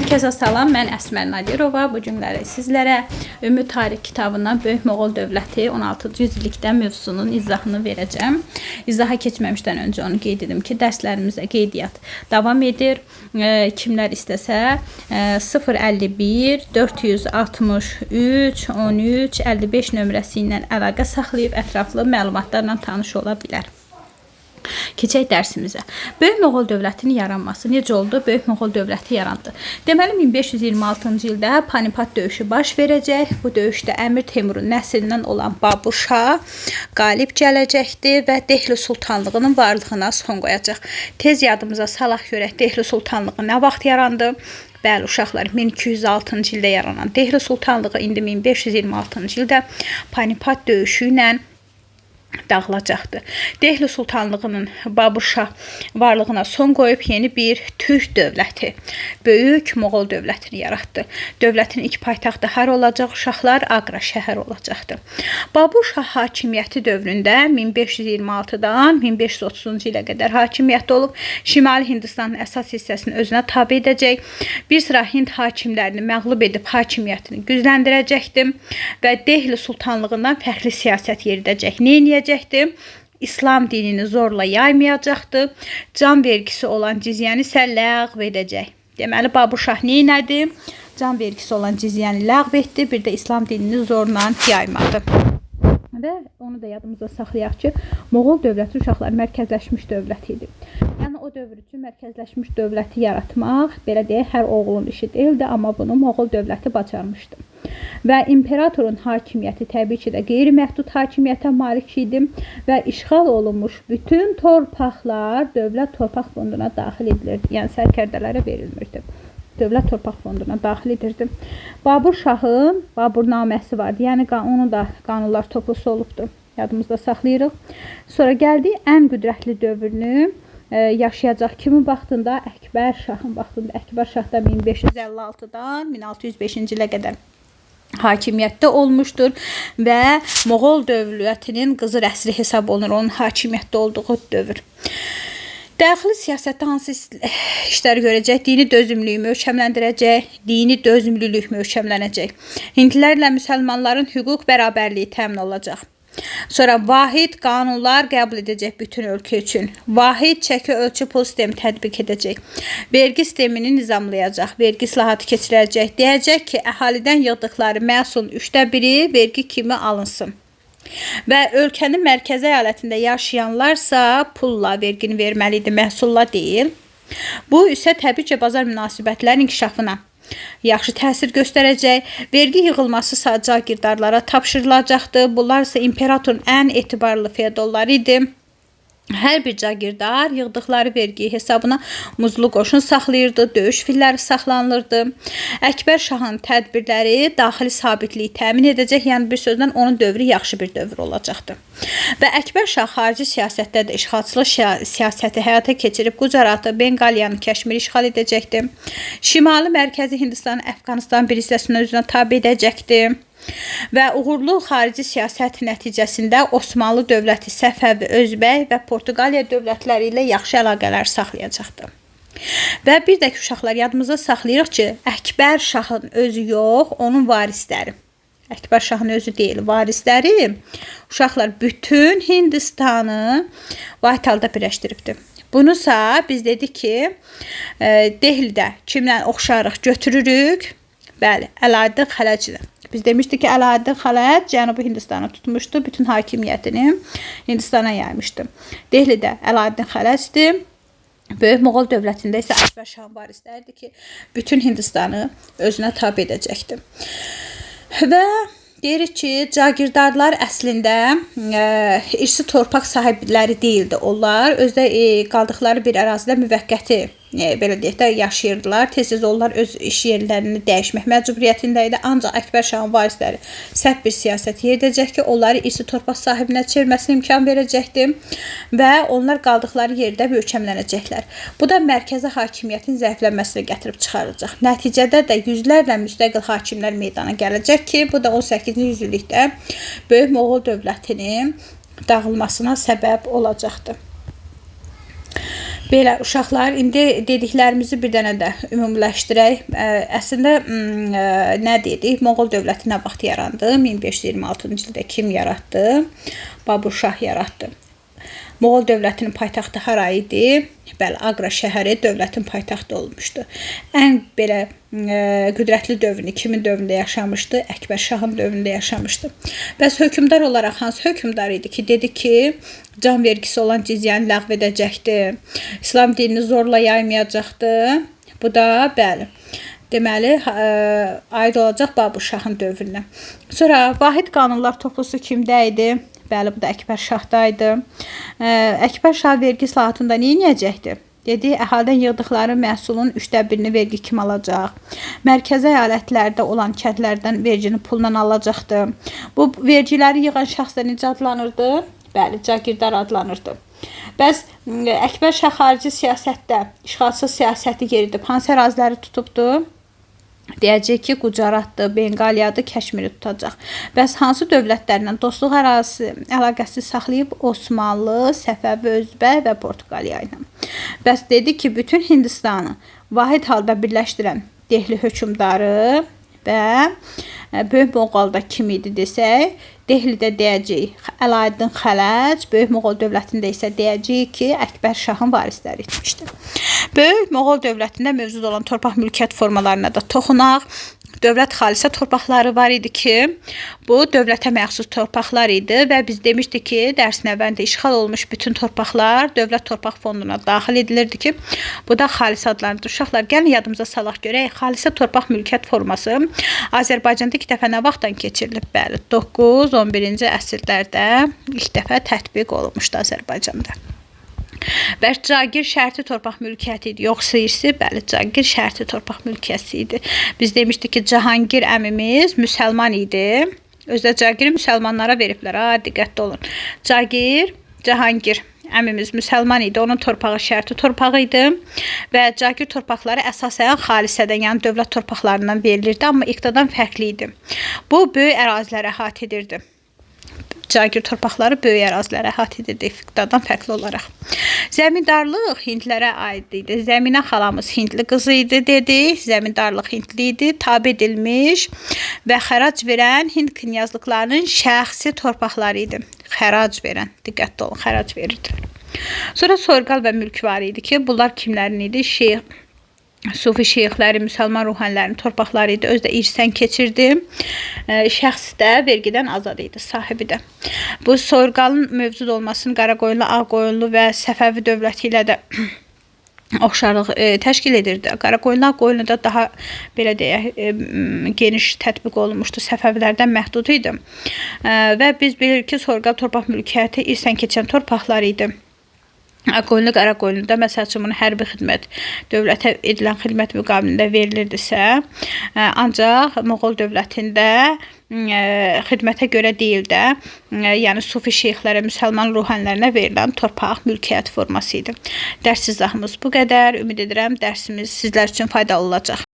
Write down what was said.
Hər kəsə salam, mən Əsmər Nadirova. Bu günləri sizlərə Ümumi Tarix kitabından Böyük Moğol Dövləti 16-cı yüzillikdə mövzusunun izahını verəcəm. İzaha keçməmişdən öncə onu qeyd edim ki, dərslərimizə qeydiyyat davam edir. Kimlər istəsə 051 463 13 55 nömrəsi ilə əlaqə saxlayıb ətraflı məlumatlarla tanış ola bilər. Keçək dərsimizə. Böyük Moğol dövlətinin yaranması necə oldu? Böyük Moğol dövləti yarandı. Deməli 1526-cı ildə Panipat döyüşü baş verəcək. Bu döyüşdə Əmir Teymurun nəslindən olan Babur Şah qalib gələcəkdir və Dehli Sultanlığının varlığına son qoyacaq. Tez yadımıza salaq görək Dehli Sultanlığı nə vaxt yarandı? Bəli, uşaqlar 1206-cı ildə yaranan Dehli Sultanlığı indi 1526-cı ildə Panipat döyüşü ilə dağılacaqdır. Dehli Sultanlığının Babur Şah varlığına son qoyub yeni bir Türk dövləti, Böyük Moğol dövlətini yaratdı. Dövlətin ilk paytaxtı hara olacaq? Uşaqlar Aqra şəhər olacaqdır. Babur Şah hakimiyyəti dövründə 1526-dan 1530-cu ilə qədər hakimiyyətdə olub. Şimali Hindistanın əsas hissəsini özünə tabe edəcək. Bir sıra Hind hakimlərini məğlub edib hakimiyyətini gücləndirəcəkdir və Dehli Sultanlığından fərqli siyasət yeridəcək. Nə edəcəkdir? İslam dinini zorla yaymayacaqdır. Can vergisi olan cizyəni isə ləğv edəcək. Deməli, Babur Şah nə etdi? Can vergisi olan cizyəni ləğv etdi. Bir də İslam dinini zorla yaymadı. Və onu da yadımızda saxlayaq ki, Moğol dövləti uşaqlar mərkəzləşmiş dövlət idi. Yəni o dövr üçün mərkəzləşmiş dövləti yaratmaq, belə deyək, hər oğlun işi deyildi, amma bunu Moğol dövləti bacarmışdı. Və imperatorun hakimiyyəti təbii ki də qeyri-məhdud hakimiyyətə malik idi və işğal olunmuş bütün torpaqlar dövlət torpaq fonduna daxil edilirdi. Yəni sərkərdələrə verilmirdi. Dövlət torpaq fonduna daxil edirdi. Babur Şahın Baburnaməsi vardı. Yəni onun da qanunlar toplusu olubdu. Yadımızda saxlayırıq. Sonra gəldi ən qüdrətli dövrünü yaşayacaq kimin vaxtında? Əkbər Şahın vaxtında. Əkbər Şah da 1556-dan 1605-ci ilə qədər hakimiyyətdə olmuşdur və Moğol dövlətinin qızır əsri hesab olunur onun hakimiyyətdə olduğu dövr. Daxili siyasətdə hansı işləri görəcək? Dini dözümlülüyü möhkəmləndirəcək, dini dözümlülük möhkəmlənəcək. Hindlilərlə müsəlmanların hüquq bərabərliyi təmin olacaq. Sonra vahid qanunlar qəbul edəcək bütün ölkə üçün. Vahid çəki ölçü pul sistemi tətbiq edəcək. Vergi sistemini nizamlayacaq. Vergi islahatı keçirəcək. Deyəcək ki, əhalidən yığdıqları məhsulun 1/3 vergi kimi alınsın. Və ölkənin mərkəzi əyalətində yaşayanlarsa pulla vergini verməlidir, məhsulla deyil. Bu isə təbii ki, bazar münasibətlərinin inkişafına yaxşı təsir göstərəcək. Vergi yığılması cagirdarlara tapşırılacaqdır. Bunlar isə imperatorun ən etibarlı feodalları idi. Hər bir cagirdar yığdıqları vergi hesabına muzlu qoşun saxlayırdı, döyüş filləri saxlanılırdı. Əkbər Şahın tədbirləri daxili sabitliyi təmin edəcək, yəni bir sözlə onun dövrü yaxşı bir dövr olacaqdır. Və Əkbər Şah xarici siyasətdə də işğalçılıq siyasəti həyata keçirib Qucaratı, Benqaliyanı, Kəşmiri işğal edəcəkdir. Şimali Mərkəzi Hindistan, Əfqanistan bir hissəsini özünə tabe edəcəkdir. Və uğurlu xarici siyasət nəticəsində Osmanlı dövləti Səfəvi, Özbək və Portuqaliya dövlətləri ilə yaxşı əlaqələr saxlayacaqdır. Və bir də ki, uşaqlar yadımızda saxlayırıq ki, Əkbər Şahın özü yox, onun varisləri. Əkbər Şahın özü deyil, varisləri uşaqlar bütün Hindistanı vahid halda birləşdiribdir. Bunusa biz dedik ki, Dehlidə kimlə oxşarıq götürürük? Bəli, Əlaəddin Xələcdir. Biz demişdik ki, Əlaəddin Xələc Cənubi Hindistanı tutmuşdu, bütün hakimiyyətini Hindistana yaymışdı. Dehlidə Əlaəddin Xələcdir. Böyük Moğol dövlətində isə Əkbər Şahın varisləridir ki, bütün Hindistanı özünə tabe edəcəkdir. Və deyirik ki, cagirdarlar əslində irsi torpaq sahibləri deyildi. Onlar özdə qaldıqları bir ərazidə müvəqqəti belə deyək də yaşayırdılar. Tez-tez onlar öz iş yerlərini dəyişmək məcburiyyətində idi. Ancaq Əkbər Şahın varisləri sərt bir siyasət yeridəcək ki, onları irsi torpaq sahibinə çevirməsinə imkan verəcəkdir və onlar qaldıqları yerdə möhkəmlənəcəklər. Bu da mərkəzi hakimiyyətin zəiflənməsinə gətirib çıxaracaq. Nəticədə də yüzlərlə müstəqil hakimlər meydana gələcək ki, bu da 18-ci yüzillikdə Böyük Moğol dövlətinin dağılmasına səbəb olacaqdır. Belə uşaqlar, indi dediklərimizi bir dənə də ümumiləşdirək. Əslində nə dedik? Moğol dövləti nə vaxt yarandı? 1526-cı ildə kim yaratdı? Babur-Şah yaratdı. Moğol dövlətinin paytaxtı hara idi? Bəli, Aqra şəhəri dövlətin paytaxtı olmuşdu. Ən belə qüdrətli dövrünü kimin dövründə yaşamışdı? Əkbər Şahın dövründə yaşamışdı. Bəs hökmdar olaraq hansı hökmdar idi ki, dedi ki, can vergisi olan cizyəni ləğv edəcəkdi, İslam dinini zorla yaymayacaqdı. Bu da bəli, deməli, aid olacaq Babur-Şahın dövrünə. Sonra vahid qanunlar toplusu kimdə idi? Bəli, bu da Əkbər Şahda idi. Əkbər Şah vergi islahatında nə edəcəkdi? Dedi, əhalidən yığdıqları məhsulun 1/3-ni vergi kimi alacaq. Mərkəzi əyalətlərdə olan kəndlərdən vergini pulla alacaqdı. Bu vergiləri yığan şəxslər necə adlanırdı? Bəli, cagirdar adlanırdı. Bəs Əkbər Şah xarici siyasətdə işğalsız siyasəti yeridib hansı əraziləri tutubdu? Deyəcək ki, Qucaratdır, Benqaliyadır, Kəşmiri tutacaq. Bəs hansı dövlətlərlə dostluq əlaqəsi saxlayıb? Osmanlı, Səfəvi, Özbək və Portuqaliya ilə. Bəs dedi ki, bütün Hindistanı vahid halda birləşdirən Dehli hökmdarı və Böyük Moğolda kim idi desək, Dehlidə deyəcəyik Əlaəddin Xələc, Böyük Moğol dövlətində isə deyəcəyik ki, Əkbər Şahın varisləri etmişdir. Böyük Moğol dövlətində mövcud olan torpaq mülkiyyət formalarına da toxunaq. Dövlət xalisə torpaqları var idi ki, bu dövlətə məxsus torpaqlar idi və biz demişdik ki, dərsin əvvəlində işğal olmuş bütün torpaqlar dövlət torpaq fonduna daxil edilirdi ki, bu da xalisə adlanırdı. Uşaqlar, gəlin yadımıza salaq görək, xalisə torpaq mülkiyyət forması Azərbaycanda ilk dəfə nə vaxtdan keçirilib? Bəli, 9-11-ci əsrlərdə ilk dəfə tətbiq olunmuşdu Azərbaycanda. Bəs cagir şərti torpaq mülkiyyəti idi, yoxsa irsi? Bəli, cagir şərti torpaq mülkiyyəti idi. Biz demişdik ki, Cahangir əmimiz müsəlman idi. Özdə cagiri müsəlmanlara veriblər. Diqqətli olun. Cahangir əmimiz müsəlman idi. Onun torpağı şərti torpağı idi. Və cagir torpaqları əsasən xalisədən, yəni dövlət torpaqlarından verilirdi. Amma iqtadan fərqli idi. Bu, böyük ərazilərə əhatə edirdi. Cagir torpaqları böyük ərazilərə əhatə edirdi iqtadan fərqli olaraq. Zəmindarlıq hindlərə aid idi. Zəminə xalamız hindli qızı idi dedik. Zəmindarlıq hindli idi. Tabe edilmiş və xərac verən Hind knyazlıqlarının şəxsi torpaqları idi. Xərac verən, diqqətli olun, xərac verirdilər. Sonra soyurqal və mülk var idi ki, bunlar kimlərin idi? Sufi şeyxləri, müsəlman ruhanilərin torpaqları idi. Özdə irsən keçirdi. Şəxs də vergidən azad idi, sahibi də. Bu soyurqalın mövcud olmasını Qaraqoyunlu, Ağqoyunlu və Səfəvi dövləti ilə də oxşarlıq təşkil edirdi. Qaraqoyunlu, Ağqoyunlu da daha belə deyək, geniş tətbiq olunmuşdu. Səfəvilərdən məhdud idi. Və biz bilirik ki, soyurqal torpaq mülkiyyəti irsən keçən torpaqlar idi. Ağqoyunlu, Qaraqoyunluda məsəl üçün bunu hərbi xidmət, dövlətə edilən xidmət müqabilində verilirdisə, ancaq Moğol dövlətində xidmətə görə deyil də, yəni sufi şeyxlərə, müsəlman ruhanilərinə verilən torpaq mülkiyyət forması idi. Dərs izahımız bu qədər. Ümid edirəm dərsimiz sizlər üçün faydalı olacaq.